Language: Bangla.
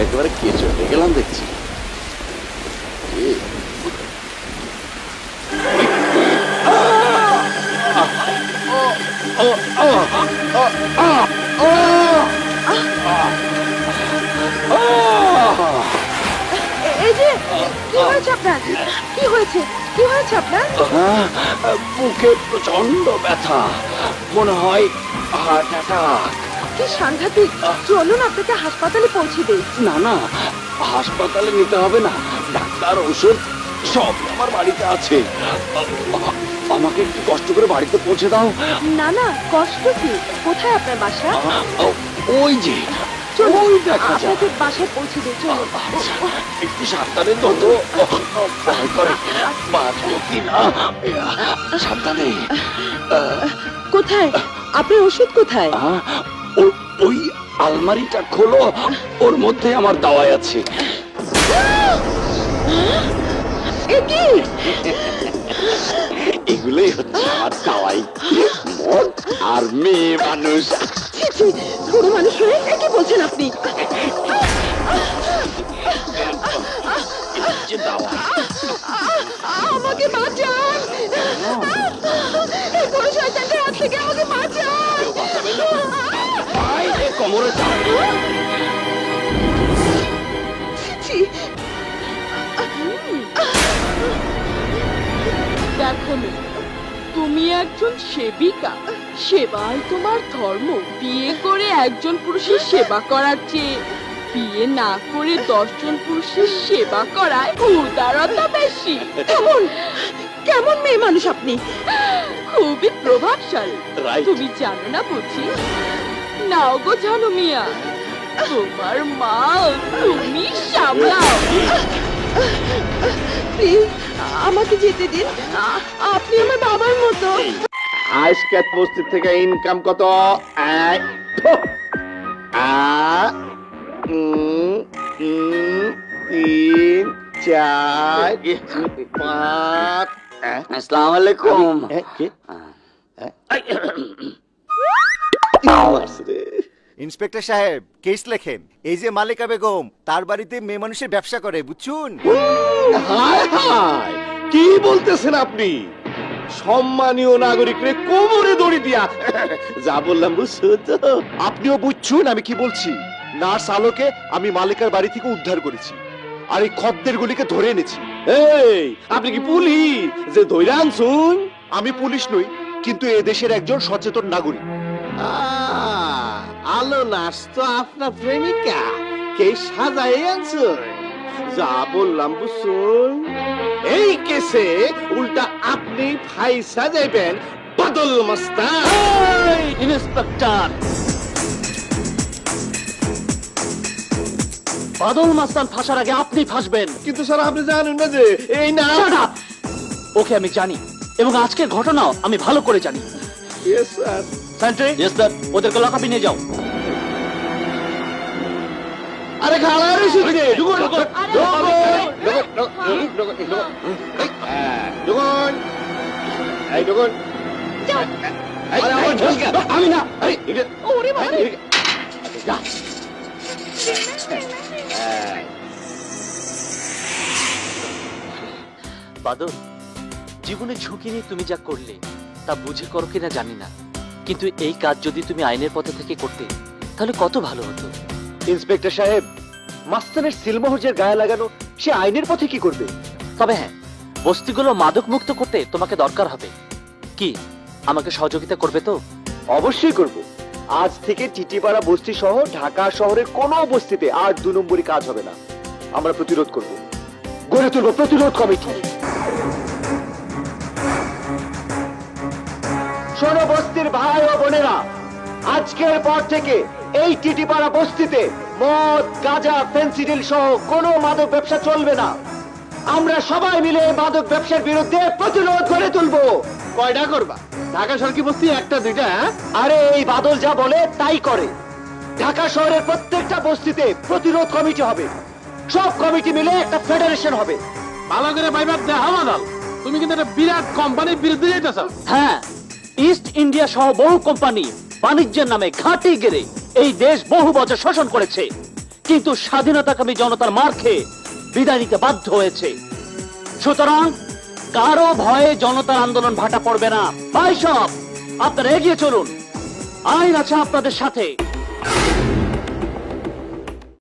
একেবারে কেঁচো হয়ে গেলাম দেখছি। এই যে কি হয়েছে আপনার? কি হয়েছে? কি হয়েছে আপনার? বুকে প্রচন্ড ব্যথা, মনে হয় হার্ট অ্যাটাক। কি সাংঘাতিক! চলুন আপনাকে হাসপাতালে পৌঁছে দেই। না না, হাসপাতালে নিতে হবে না, ডাক্তার ওষুধ সব আমার বাড়িতে আছে। আমাকে একটু কষ্ট করে বাড়িতে পৌঁছে দাও। না না, কষ্ট কি? কোথায় আপনার বাসা? ওই যে চলুন ওই দেখা যায়। আপনাকে বাসায় পৌঁছে দিই, চলুন। একটু সাবধানে ধরো, ভয় করে বাঁচবো কিনা। সাবধানে। কোথায় আপনার ওষুধ? কোথায়? ওই আলমারিটা খোলো, ওর মধ্যে আমার দাওয়াই আছে। এগুলোই হচ্ছে আমার দাওয়াই। মদ আর মেয়ে মানুষ। বুড়ো মানুষ হয়ে কি বলছেন আপনি? আমাকে বাঁচান! এই বুড়ো শয়তানটার হাত থেকে আমাকে বাঁচান! কোমরে দেখো তুমি একজন সেবিকা, সেবাই তোমার ধর্ম। বিয়ে করে একজন পুরুষের সেবা করার চেয়ে বিয়ে না করে 10 জন পুরুষের সেবা করায় উদারতা বেশি। কেমন কেমন মেয়ে মানুষ আপনি? খুবই প্রভাবশালী। তুমি জানো না বুঝি? নাও গো জানো মিয়া, তোমার মা তুমি সামলাও। প্লিজ আমাকে যেতে দিন, আপনি আমার বাবার মতো। আজকে বস্তি থেকে ইনকাম কত? 3, 4, 5। আসসালামু আলাইকুম। ইন্সপেক্টর সাহেব, কেস লেখেন। এই যে মালিকা বেগম, তার বাড়িতে মেয়ে মানুষের ব্যবসা করে, বুঝছুন? হায় হায়, কি বলতেছেন আপনি? সম্মানীয় নাগরিকরে কোমরে দড়ি দিয়া যা বললাম বুঝছো তো? আপনিও বুঝছুন আমি কি বলছি? নার্স আলোকে আমি মালিকার বাড়ি থেকে উদ্ধার করেছি, আর এই খদ্দের গুলিকে ধরে এনেছি। এই, আপনি কি পুলিশ যে ধইরা আনছুন? আমি পুলিশ নই, কিন্তু এ দেশের একজন সচেতন নাগরিক। আলো নার্স তো আপনার প্রেমিকা, কে সাজাই আনছুন? যা বললাম বুঝছুন? এই কেসে উল্টা আপনি ফাইসা যাইবেন বাদল মাস্তান। ইন্সপেক্টর বাদল মাস্তান ফাঁসার আগে আপনি ফাঁসবেন। কিন্তু স্যার আপনি জানেন না যে এই না। ওকে আমি জানি, এবং আজকের ঘটনাও আমি ভালো করে জানি। Yes sir. Sentry, yes sir, ওদেরকে লকআপে নিয়ে যাও। আরে খালা রে শুনছে দুগুন দুগুন এই দুগুন আরে আমার ঝলকা আমি না। ওরে বাবা! যা বাদল, জীবনে ঝুঁকি নিয়ে তুমি যা করলে তা বুঝে করো কিনা জানি না, কিন্তু এই কাজ যদি তুমি আইনের পথে থেকে করতে তাহলে কত ভালো হতো। ইন্সপেক্টর সাহেব, মাস্তানের সিলমোহরের গায়ে লাগানো সে আইনের পথে কি করবে? তবে হ্যাঁ, বস্তিগুলো মাদক মুক্ত করতে তোমাকে দরকার হবে। কি আমাকে সহযোগিতা করবে তো? অবশ্যই করব। আজ থেকে টিটিপাড়া বস্তি সহ ঢাকা শহরের কোনো বস্তিতে আর 2 নম্বরই কাজ হবে না। আমরা প্রতিরোধ করব, গড়ে তুলব প্রতিরোধ কমিটি। শোনো বস্তির ভাই ও বোনেরা, আজকের পর থেকে এই টিটিপাড়া বস্তিতে মদ, গাঁজা, ফেন্সিডিল সহ কোনো মাদক ব্যবসা চলবে না। আমরা সবাই মিলে মাদক ব্যবসার বিরুদ্ধে প্রতিরোধ গড়ে তুলবো। কয়টা করবা? ঢাকা সরকি বস্তি একটা দুইটা? আরে এই বাদল যা বলে তাই করে। ঢাকা শহরের প্রত্যেকটা বস্তিতে প্রতিরোধ কমিটি হবে, সব কমিটি মিলে একটা ফেডারেশন হবে। ভালো করে ভাইবার দেখা বাদল, তুমি কিন্তু একটা বিরাট কোম্পানির বিরুদ্ধে যাইতেছ। হ্যাঁ, ইস্ট ইন্ডিয়া সহ বহু কোম্পানি বাণিজ্যের নামে ঘাঁটি গেড়ে এই দেশ বহু বছর শোষণ করেছে, কিন্তু স্বাধীনতাকামী জনতার মার খেয়ে বিদায় নিতে বাধ্য হয়েছে। সুতরাং কারো ভয়ে জনতার আন্দোলন ভাটা পড়বে না। ভাই সব, আপনারা এগিয়ে চলুন, আইন আছে আপনাদের সাথে।